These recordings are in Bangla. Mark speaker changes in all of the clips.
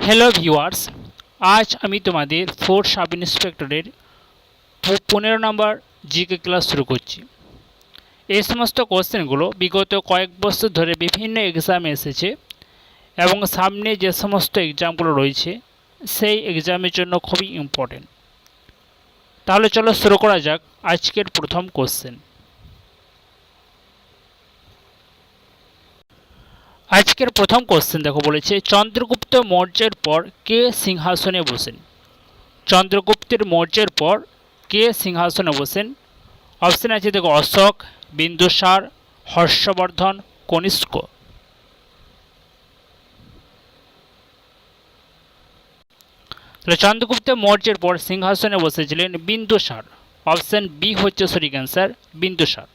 Speaker 1: হ্যালো ভিউয়ার্স, আজ আমি তোমাদের ফোর্থ সাব ইন্সপেক্টরের 15 নম্বর জিকে ক্লাস শুরু করছি। এই সমস্ত কোশ্চেনগুলো বিগত কয়েক বছর ধরে বিভিন্ন এক্সামে এসেছে এবং সামনে যে সমস্ত এক্সামগুলো রয়েছে সেই এক্সামের জন্য খুবই ইম্পর্টেন্ট। তাহলে চলো শুরু করা যাক আজকের প্রথম কোশ্চেন। আজকের প্রথম কোশ্চেন দেখো, বলেছে চন্দ্রগুপ্ত মৌর্যের পর কে সিংহাসনে বসেন? চন্দ্রগুপ্তের মৌর্যের পর কে সিংহাসনে বসেন? অপশন আছে দেখো, অশোক, বিন্দুসার, হর্ষবর্ধন, কনিষ্ক। তাহলে চন্দ্রগুপ্ত মৌর্যের পর সিংহাসনে বসেছিলেন বিন্দুসার। অপশন বি হচ্ছে সঠিক অ্যান্সার, বিন্দুসার।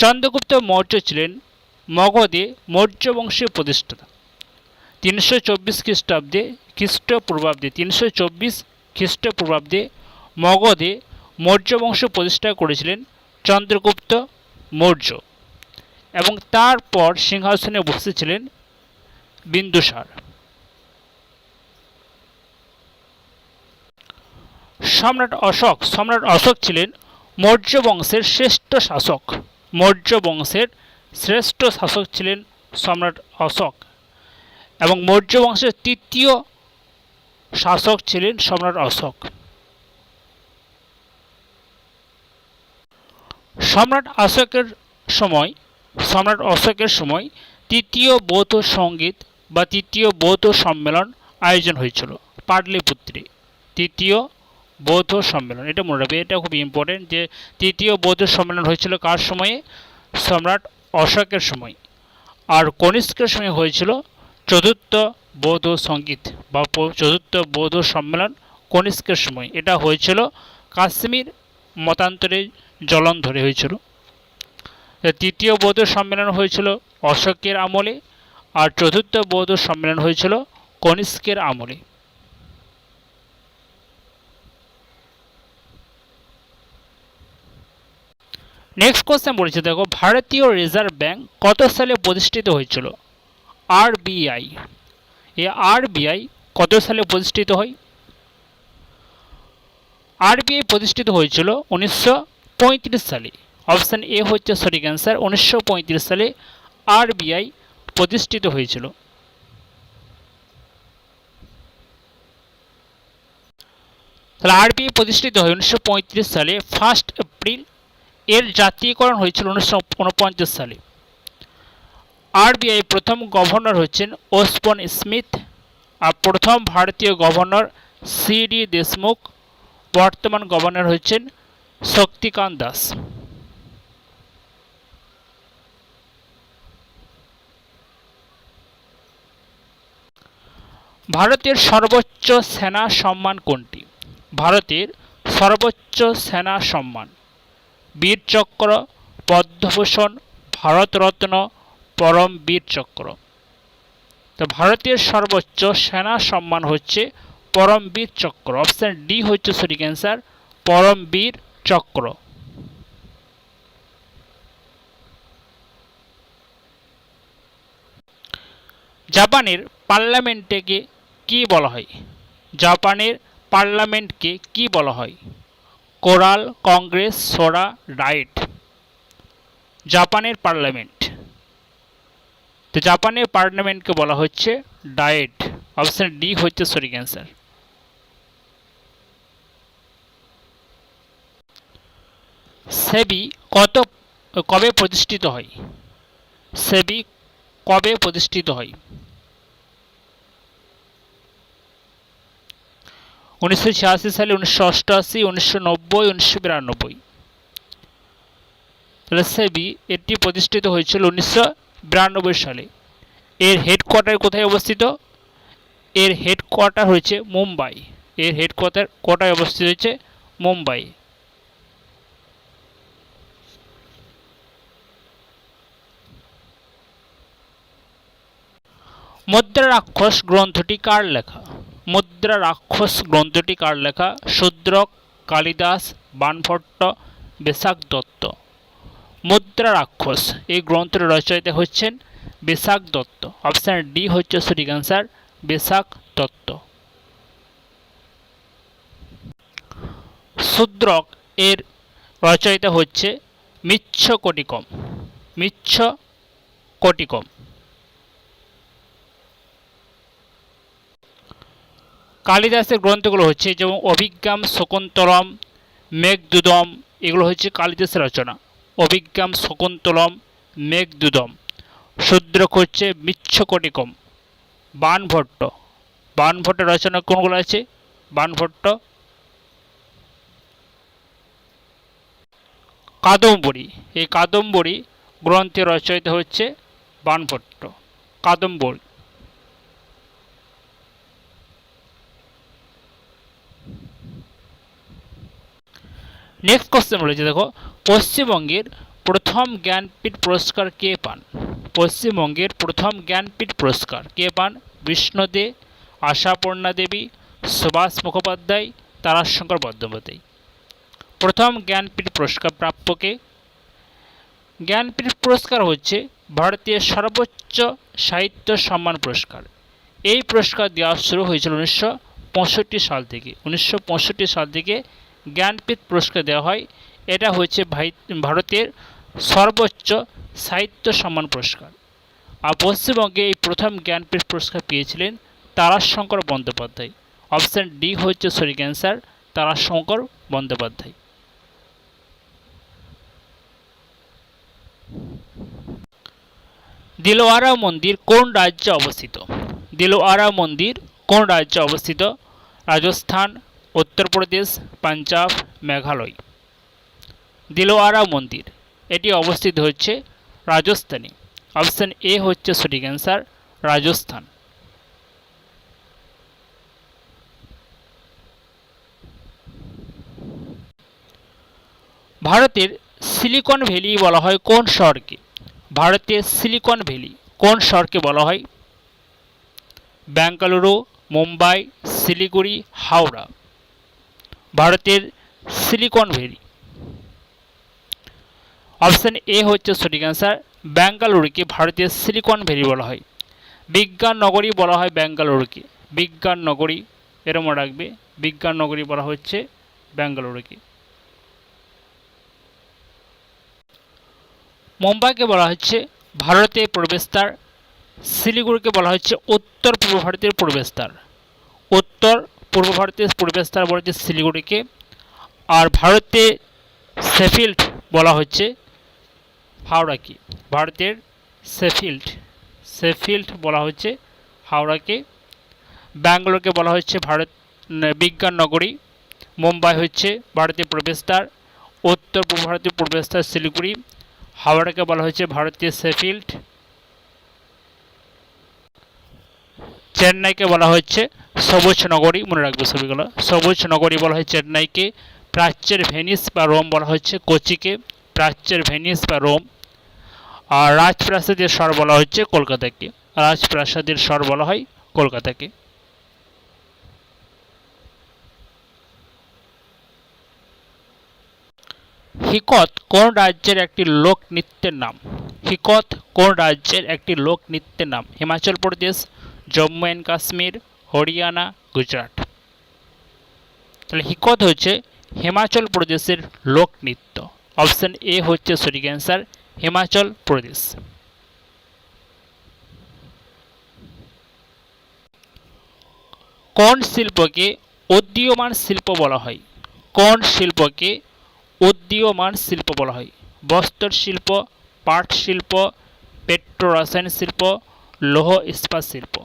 Speaker 1: চন্দ্রগুপ্ত মৌর্য ছিলেন মগধে মৌর্য বংশের প্রতিষ্ঠাতা। 324 খ্রিস্টাব্দে খ্রিস্টপূর্বাব্দে 324 খ্রিস্টপূর্বাব্দে মগধে মৌর্য বংশ প্রতিষ্ঠা করেছিলেন চন্দ্রগুপ্ত মৌর্য এবং তারপর সিংহাসনে বসেছিলেন বিন্দুসার। সম্রাট অশোক ছিলেন মৌর্য বংশের শ্রেষ্ঠ শাসক। মৌর্য বংশের শ্রেষ্ঠ শাসক ছিলেন সম্রাট অশোক এবং মৌর্য বংশের তৃতীয় শাসক ছিলেন সম্রাট অশোক। সম্রাট অশোকের সময় তৃতীয় বৌদ্ধ সঙ্গীত বা তৃতীয় বৌদ্ধ সম্মেলন আয়োজন হয়েছিল পাটলিপুত্রে। তৃতীয় বৌদ্ধ সম্মেলন, এটা মনে রাখবে, এটা খুব ইম্পর্টেন্ট যে তৃতীয় বৌদ্ধ সম্মেলন হয়েছিল কার সময়ে? সম্রাট অশোকের সময়। আর কনিষ্কের সময় হয়েছিল চতুর্থ বৌদ্ধ সঙ্গীত বা চতুর্থ বৌদ্ধ সম্মেলন কনিষ্কের সময়। এটা হয়েছিল কাশ্মীর মতান্তরে জলন্ধরে হয়েছিল। তৃতীয় বৌদ্ধ সম্মেলন হয়েছিল অশোকের আমলে আর চতুর্থ বৌদ্ধ সম্মেলন হয়েছিল কনিষ্কের আমলে। নেক্সট কোশ্চেন বলেছে দেখো, ভারতীয় রিজার্ভ ব্যাংক কত সালে প্রতিষ্ঠিত হয়েছিল? আরবিআই। এই আরবিআই কত সালে প্রতিষ্ঠিত হয়? আরবিআই প্রতিষ্ঠিত হয়েছিল 1935 সালে। অপশন এ হচ্ছে সঠিক অ্যান্সার, 1935 সালে আরবিআই প্রতিষ্ঠিত হয়েছিল। তাহলে আরবিআই প্রতিষ্ঠিত হয় 1935 সালে 1 এপ্রিল। এর জাতীয়করণ হয়েছিল 1949 সালে। আরবিআই প্রথম গভর্নর হচ্ছেন ওসবর্ন স্মিথ আর প্রথম ভারতীয় গভর্নর সিডি দেশমুখ। বর্তমান গভর্নর হচ্ছেন শক্তিকান্ত দাস। ভারতের সর্বোচ্চ সেনা সম্মান কোনটি? ভারতের সর্বোচ্চ সেনা সম্মান বীর চক্র, পদ্মভূষণ, ভারতরত্ন, পরমবীর চক্র। তো ভারতের সর্বোচ্চ সেনা সম্মান হচ্ছে পরমবীর চক্র। অপশন ডি হচ্ছে সঠিক অ্যান্সার, পরমবীর চক্র। জাপানের পার্লামেন্টকে কি বলা হয়? জাপানের পার্লামেন্টকে কি বলা হয়? কোরাল, কংগ্রেস, সোরা, রাইট। জাপানের পার্লামেন্ট, তো জাপানের পার্লামেন্টকে বলা হচ্ছে ডায়েট। অপশন ডি হচ্ছে সঠিক অ্যান্সার। সেবি কবে প্রতিষ্ঠিত হয়? সেবি কবে প্রতিষ্ঠিত হয়? 1986 সালে, 1988, 1990, 1992। তাহলে সেবি এটি প্রতিষ্ঠিত হয়েছিল 1992 সালে। এর হেডকোয়ার্টার কোথায় অবস্থিত? এর হেডকোয়ার্টার হয়েছে মুম্বাই। এর হেডকোয়ার্টার অবস্থিত হচ্ছে মুম্বাই। মুদ্রা রাক্ষস গ্রন্থটি কার লেখা? মুদ্রা রাক্ষস গ্রন্থটি কার লেখা? শূদ্রক, কালিদাস, বাণভট্ট, বেশাক দত্ত। মুদ্রা রাক্ষস এই গ্রন্থের রচয়িতা হচ্ছেন বেশাক দত্ত। অপশন ডি হচ্ছে সঠিক অ্যান্সার, বেসাক দত্ত। শূদ্রক এর রচয়িতা হচ্ছে মিচ্ছকটিকম। মিচ্ছকটিকম। কালিদাসের গ্রন্থগুলো হচ্ছে যেমন অভিজ্ঞান, শকুন্তলম, মেঘদূতম, এগুলো হচ্ছে কালিদাসের রচনা। অভিজ্ঞান, শকুন্তলম, মেঘদূতম। শূদ্রক হচ্ছে মিচ্ছকটিকম। বাণভট্ট, বাণভট্টের রচনা কোনগুলো আছে? বাণভট্ট কাদম্বরী, এই কাদম্বরী গ্রন্থের রচয়িতা হচ্ছে বাণভট্ট। কাদম্বরী। নেক্সট কোশ্চেন বলেছে, দেখো, পশ্চিমবঙ্গের প্রথম জ্ঞানপীঠ পুরস্কার কে পান? পশ্চিমবঙ্গের প্রথম জ্ঞানপীঠ পুরস্কার কে পান? বিষ্ণু দে, আশাপূর্ণা দেবী, সুভাষ মুখোপাধ্যায়, তারাশঙ্কর বন্দ্যোপাধ্যায়। প্রথম জ্ঞানপীঠ পুরস্কার প্রাপ্যকে? জ্ঞানপীঠ পুরস্কার হচ্ছে ভারতীয় সর্বোচ্চ সাহিত্য সম্মান পুরস্কার। এই পুরস্কার দেওয়া শুরু হয়েছিল 1965 সাল থেকে। 1965 সাল থেকে জ্ঞানপীঠ পুরস্কার দেওয়া হয়। এটা হচ্ছে ভারতের সর্বোচ্চ সাহিত্য সম্মান পুরস্কার। আর পশ্চিমবঙ্গে এই প্রথম জ্ঞানপীঠ পুরস্কার পেয়েছিলেন তারাশঙ্কর বন্দ্যোপাধ্যায়। অপশান ডি হচ্ছে সঠিক অ্যান্সার, তারাশঙ্কর বন্দ্যোপাধ্যায়। দিলওয়ারা মন্দির কোন রাজ্যে অবস্থিত? দিলওয়ারা মন্দির কোন রাজ্যে অবস্থিত? রাজস্থান, উত্তরপ্রদেশ, পাঞ্জাব, মেঘালয়। দিলওয়ারা মন্দির এটি অবস্থিত হচ্ছে রাজস্থানে। অপশান এ হচ্ছে সঠিক অ্যান্সার, রাজস্থান। ভারতের সিলিকন ভ্যালি বলা হয় কোন শহরকে? ভারতের সিলিকন ভ্যালি কোন শহরকে বলা হয়? বেঙ্গালুরু, মুম্বাই, শিলিগুড়ি, হাওড়া। ভারতের সিলিকন ভ্যালি। অপশান এ হচ্ছে সঠিক অ্যান্সার, বেঙ্গালুরুকে ভারতের সিলিকন ভ্যালি বলা হয়। বিজ্ঞান নগরী বলা হয় বেঙ্গালুরুকে। বিজ্ঞান নগরী, এর মনে রাখবে, বিজ্ঞান নগরী বলা হচ্ছে বেঙ্গালুরুকে। মুম্বাইকে বলা হচ্ছে ভারতের প্রবেশদ্বার। শিলিগুড়িকে বলা হচ্ছে উত্তর পূর্ব ভারতের প্রবেশদ্বার। উত্তর পূর্ব ভারতের প্রবেশদ্বার বলা হচ্ছে শিলিগুড়িকে। আর ভারতে শেফিল্ড বলা হচ্ছে হাওড়াকে। ভারতের শেফিল্ড বলা হচ্ছে হাওড়াকে। ব্যাঙ্গালোরকে বলা হচ্ছে ভারত বিজ্ঞান নগরী। মুম্বাই হচ্ছে ভারতের প্রবেশদ্বার। উত্তর পূর্ব ভারতের প্রবেশদ্বার শিলিগুড়ি। হাওড়াকে বলা হচ্ছে ভারতীয় শেফিল্ড। চেন্নাইকে বলা হচ্ছে সবুজ নগরী, মনে রাখবে ছবিগুলো। সবুজ নগরী বলা হয় চেন্নাইকে। প্রাচ্যের ভেনিস বা রোম বলা হচ্ছে কোচিকে। প্রাচ্যের ভেনিস বা রোম। আর রাজপ্রাসাদের শহর বলা হচ্ছে কলকাতাকে। রাজপ্রাসাদের শহর বলা হয় কলকাতাকে। হিকত কোন রাজ্যের একটি লোক নৃত্যের নাম? হিকত কোন রাজ্যের একটি লোক নৃত্যের নাম? হিমাচল প্রদেশ, জম্মু অ্যান্ড কাশ্মীর, হরিয়ানা, গুজরাট। তাহলে হিকত হচ্ছে হিমাচল প্রদেশের লোকনৃত্য। অপশান এ হচ্ছে সঠিক অ্যান্সার, হিমাচল প্রদেশ। কোন শিল্পকে উদীয়মান শিল্প বলা হয়? কোন শিল্পকে উদীয়মান শিল্প বলা হয়? বস্ত্র শিল্প, পাট শিল্প, পেট্রোরসায়ন শিল্প, লৌহ ইস্পাত শিল্প।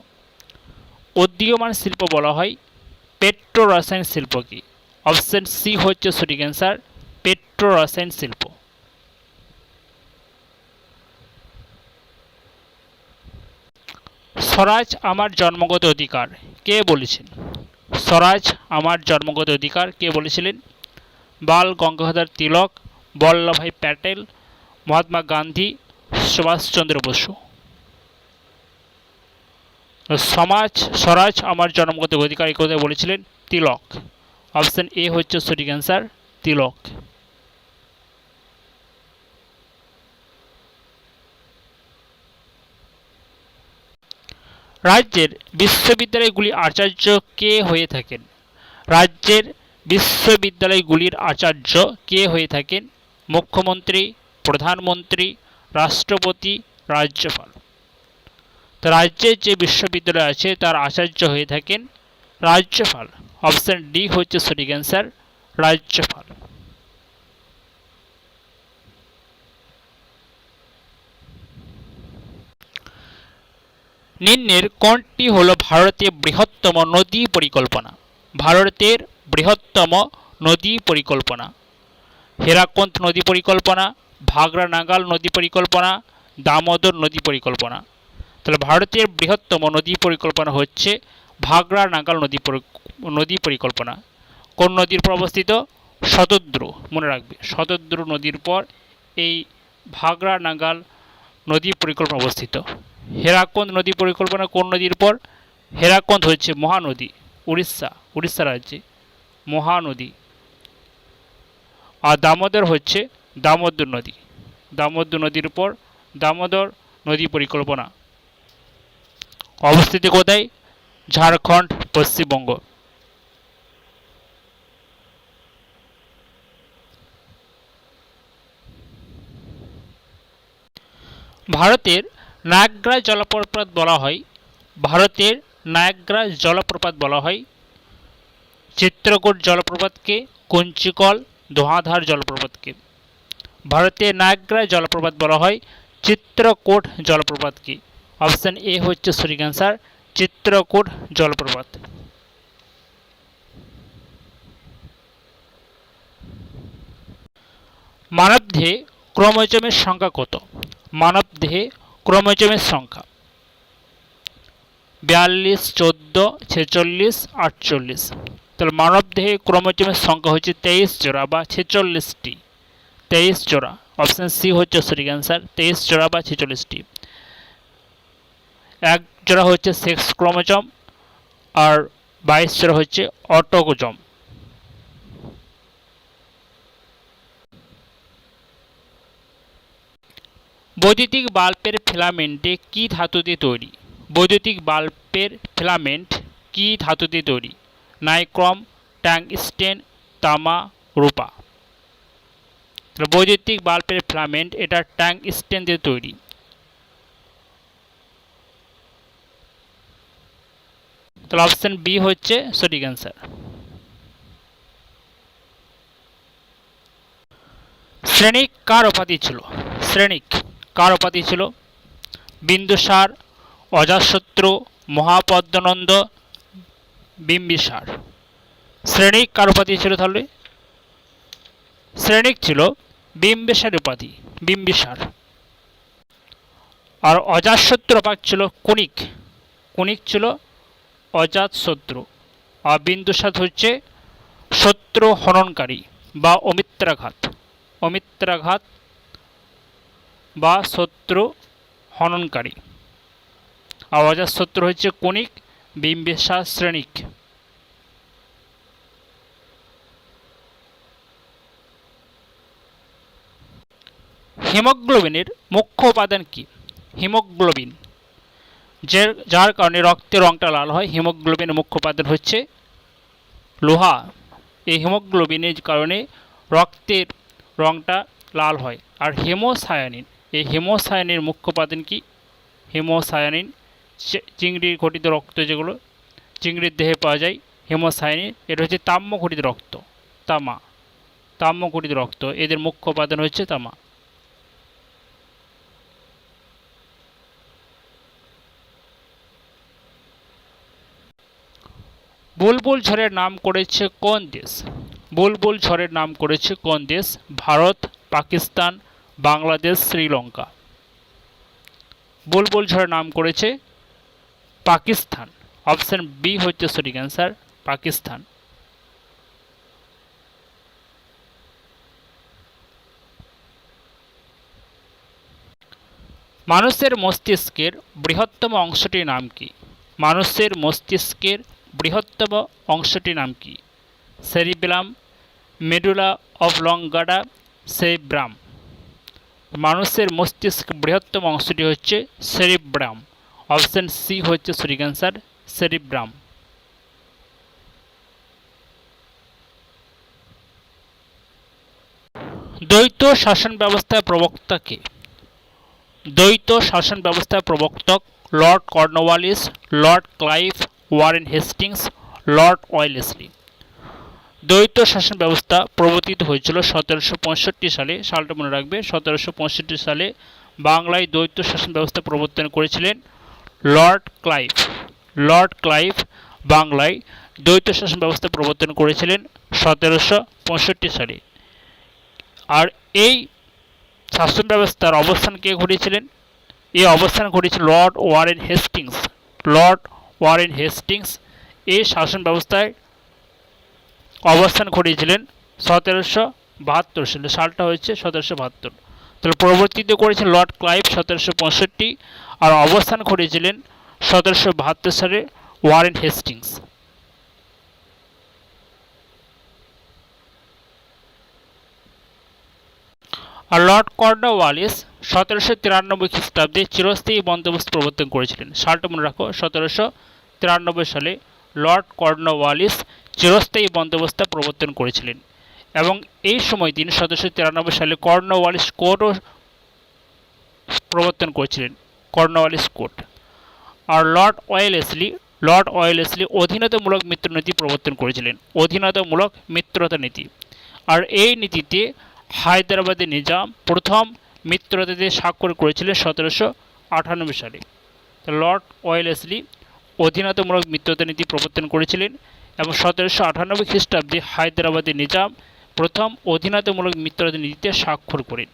Speaker 1: উদীয়মান শিল্প বলা হয় পেট্রোরসায়ন শিল্পকে। অপশান সি হচ্ছে সঠিক অ্যান্সার, পেট্রোরসায়ন শিল্প। স্বরাজ আমার জন্মগত অধিকার কে বলেছেন? স্বরাজ আমার জন্মগত অধিকার কে বলেছিলেন? বাল গঙ্গাধর তিলক, বল্লভভাই প্যাটেল, মহাত্মা গান্ধী, সুভাষচন্দ্র বসু। স্বরাজ আমার জন্মগত অধিকার এই কথা বলেছিলেন তিলক। অপশান এ হচ্ছে সঠিক অ্যান্সার, তিলক। রাজ্যের বিশ্ববিদ্যালয়গুলির আচার্য কে হয়ে থাকেন? রাজ্যের বিশ্ববিদ্যালয়গুলির আচার্য কে হয়ে থাকেন? মুখ্যমন্ত্রী, প্রধানমন্ত্রী, রাষ্ট্রপতি, রাজ্যপাল। তো রাজ্যের যে বিশ্ববিদ্যালয় আছে তার আচার্য হয়ে থাকেন রাজ্যপাল। অপশন ডি হচ্ছে সঠিক অ্যান্সার, রাজ্যপাল। নিম্নের কোনটি হলো ভারতের বৃহত্তম নদী পরিকল্পনা? ভারতের বৃহত্তম নদী পরিকল্পনা? হেরাকুন্দ নদী পরিকল্পনা, ভাগড়া নাগাল নদী পরিকল্পনা, দামোদর নদী পরিকল্পনা। তাহলে ভারতের বৃহত্তম নদী পরিকল্পনা হচ্ছে ভাগড়া নাগাল নদী পরিকল্পনা। কোন নদীর উপর অবস্থিত? শতদ্রু, মনে রাখবে শতদ্রু নদীর পর এই ভাগড়া নাগাল নদী পরিকল্পনা অবস্থিত। হেরাকুন্দ নদী পরিকল্পনা কোন নদীর পর? হেরাকুন্দ হচ্ছে মহানদী, উড়িষ্যা রাজ্যে মহানদী। আর দামোদর হচ্ছে দামোদর নদী, দামোদর নদীর উপর দামোদর নদী পরিকল্পনা। অবস্থিতি কোথায়? ঝাড়খণ্ড, পশ্চিমবঙ্গ। ভারতের নায়াগ্রা জলপ্রপাত বলা হয়, ভারতের নায়াগ্রা জলপ্রপাত বলা হয় চিত্রকূট জলপ্রপাতকে, কুঞ্চিকল, ধোঁয়াধার জলপ্রপাতকে। ভারতের নায়াগ্রা জলপ্রপাত বলা হয় চিত্রকূট জলপ্রপাতকে। অপশন এ হচ্ছে সঠিক অ্যান্সার, চিত্রকূট জলপ্রপাত। মানবদেহে ক্রোমোজোমের সংখ্যা কত? মানবদেহে ক্রোমোজোমের সংখ্যা 42, 14, 46, 48। তাহলে মানবদেহে ক্রোমোজোমের সংখ্যা হচ্ছে 23 জোড়া বা 46টি, 23 জোড়া। অপশন সি হচ্ছে সঠিক অ্যান্সার, 23 জোড়া বা 46টি। এক জোড়া হচ্ছে সেক্স ক্রোমোজোম আর 22 জোড়া হচ্ছে অটোজোম। বৈদ্যুতিক বাল্বের ফিলামেন্টে কি ধাতু দিয়ে তৈরি? বৈদ্যুতিক বাল্বের ফিলামেন্ট কি ধাতু দিয়ে তৈরি? নাইক্রোম, ট্যাংস্টেন, তামা, রূপা। বৈদ্যুতিক বাল্বের ফিলামেন্ট এটা ট্যাংস্টেন দিয়ে তৈরি। তাহলে অপশন বি হচ্ছে সঠিক অ্যান্সার। শ্রেণিক কার উপাধি ছিল? শ্রেণিক কার উপাধি ছিল? বিন্দুসার, অজাতশত্রু, মহাপদ্মনন্দ, বিম্বিসার। শ্রেণিক কার উপাধি ছিল তাহলে? শ্রেণিক ছিল বিম্বিসার উপাধি, বিম্বিসার। আর অজাতশত্রু উপাধি ছিল কুণিক, কুণিক ছিল অজাতশত্রু। আর বিন্দুসার হচ্ছে শত্রু হননকারী বা অমিত্রাঘাত, অমিত্রাঘাত বা শত্রু হননকারী। আর অজাতশত্রু হচ্ছে কুণিক, বিম্বিসার শ্রেণিক। হিমোগ্লোবিনের মুখ্য উপাদান কি? হিমোগ্লোবিন, যার কারণে রক্তের রংটা লাল হয়, হিমোগ্লোবিনের মুখ্য উপাদান হচ্ছে লোহা। এই হিমোগ্লোবিনের কারণে রক্তের রংটা লাল হয়। আর হিমোসায়ানিন, এই হিমোসায়ানিনের মুখ্য উপাদান কি? হিমোসায়ানিন চিংড়ির ঘটিত রক্ত, যেগুলো চিংড়ির দেহে পাওয়া যায় হিমোসায়ানিন, এটা হচ্ছে তাম্র ঘটিত রক্ত, তামা, তাম্র ঘটিত রক্ত, এদের মুখ্য উপাদান হচ্ছে তামা। বুলবুল ঝড়ের নাম করেছে কোন দেশ? বুলবুল ঝড়ের নাম করেছে কোন দেশ? ভারত, পাকিস্তান, বাংলাদেশ, শ্রীলঙ্কা। বুলবুল ঝড়ের নাম করেছে পাকিস্তান। অপশন বি হচ্ছে সঠিক অ্যান্সার, পাকিস্তান। মানুষের মস্তিষ্কের বৃহত্তম অংশটির নাম কি? মানুষের মস্তিষ্কের বৃহত্তম অংশটির নাম কি? Cerebellum, medulla অবলঙ্গাটা, cerebrum. মানুষের মস্তিষ্ক বৃহত্তম অংশটি হচ্ছে সেরিব্রাম। অপশন সি হচ্ছে সঠিক অ্যান্সার, সেরিব্রাম। দ্বৈত শাসন ব্যবস্থার প্রবক্তা কে? দ্বৈত শাসন ব্যবস্থার প্রবর্তক Lord Cornwallis, Lord Clive, Warren Hastings, Lord Wellesley. দ্বৈত শাসন ব্যবস্থা প্রবর্তিত হয়েছিল 1765 সালে। সালটা মনে রাখবে, 1765 সালে বাংলায় দ্বৈত শাসন ব্যবস্থা প্রবর্তন করেছিলেন লর্ড ক্লাইভ। লর্ড ক্লাইভ বাংলায় দ্বৈত শাসন ব্যবস্থা প্রবর্তন করেছিলেন 1765 সালে। আর এই শাসন ব্যবস্থার অবস্থান কে ঘটিয়েছিলেন? এই অবস্থান ঘটেছিল Lord Warren Hastings. Lord Warren Hastings এই শাসন ব্যবস্থায় অবস্থান ঘটিয়েছিলেন 1772 সালে। সালটা হচ্ছে 1772। তাহলে প্রবর্তিত করেছেন লর্ড ক্লাইভ 1765, আর অবস্থান ঘটিয়েছিলেন 1772 সালে ওয়ারেন হেস্টিংস। আর লর্ড কর্নওয়ালিস 1793 খ্রিস্টাব্দে চিরস্থায়ী বন্দোবস্ত প্রবর্তন করেছিলেন। সালটা মনে রাখো, 1793 সালে লর্ড কর্নওয়ালিস চিরস্থায়ী বন্দোবস্ত প্রবর্তন করেছিলেন, এবং এই সময় তিনি 1793 সালে কর্নওয়ালিস কোডও প্রবর্তন করেছিলেন, কর্নওয়ালিস কোড। আর লর্ড ওয়েলেসলি অধীনতামূলক মিত্রনীতি প্রবর্তন করেছিলেন, অধীনতামূলক মিত্রতা নীতি। আর এই নীতিতে হায়দ্রাবাদের নিজাম প্রথম মিত্রতাতে স্বাক্ষর করেছিলেন 1798 সালে। লর্ড ওয়েলেসলি অধীনতামূলক মিত্রতা নীতি প্রবর্তন করেছিলেন, এবং 1798 খ্রিস্টাব্দে হায়দ্রাবাদের নিজাম প্রথম অধীনতামূলক মিত্রতা নীতিতে স্বাক্ষর করেন।